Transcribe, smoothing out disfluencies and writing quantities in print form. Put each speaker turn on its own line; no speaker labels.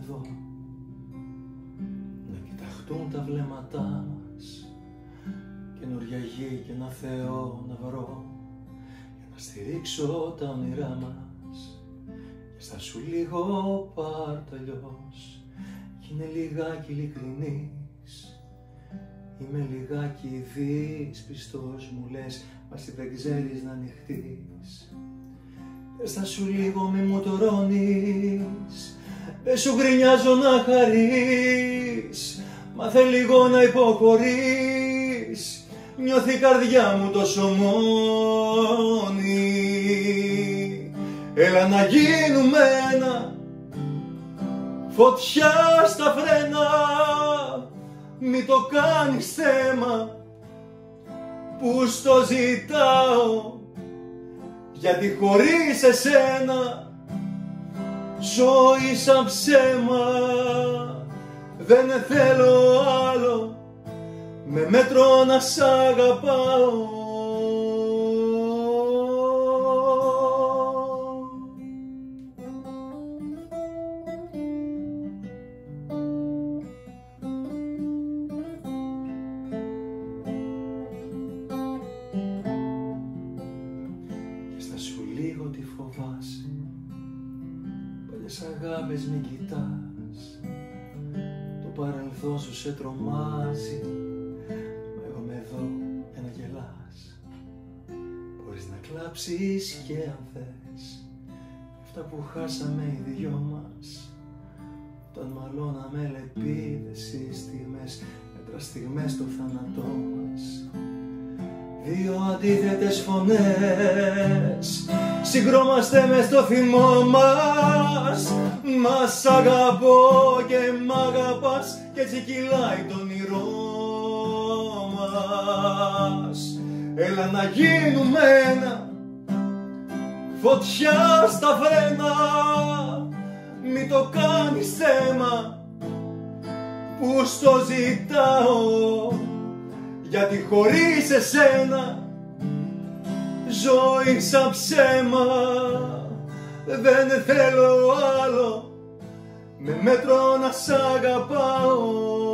εδώ, να κοιταχτούν τα βλέμματά μας, καινούρια γη και ένα Θεό να βρω, για να στηρίξω τα όνειρά μας. Και στα σου λίγο πάρ' το αλλιώς, κι είναι λιγάκι ειλικρινής. Είμαι λιγάκι δύσπιστος, μου λες, μα εσύ δεν ξέρεις να ανοιχτείς. Πες σου λίγο μη μου τορώνεις, δεν σου γκρινιάζω να χαρείς, μάθε λίγο να υποχωρείς, νιώθει η καρδιά μου τόσο μόνη. Έλα να γίνουμε ένα, φωτιά στα φρένα, μη το κάνεις θέμα που στο ζητάω, γιατί χωρίς εσένα ζωή σαν ψέμα. Δεν θέλω άλλο με μέτρο να σ' αγαπάω. Λίγο τι φοβάσαι, παλιές αγάπες μην κοιτάς, το παρελθόν σου σε τρομάζει, μα εγώ είμαι εδώ για να γελάς. Μπορείς να κλάψεις και αν θες, αυτά που χάσαμε οι δυο μας, όταν μαλώναμε λεπίδες οι στιγμές, μέτρα στιγμές στο θάνατό μας. Δύο αντίθετες φωνές συγκρόμαστε μες στο θυμό μας. Μας αγαπώ και μ' αγαπάς, κι έτσι κυλάει το όνειρό μας. Έλα να γίνουμε ένα, φωτιά στα φρένα, μη το κάνεις θέμα που στο ζητάω, γιατί χωρίς εσένα ζωή σαν ψέμα. Δεν θέλω άλλο με μέτρο να σ' αγαπάω.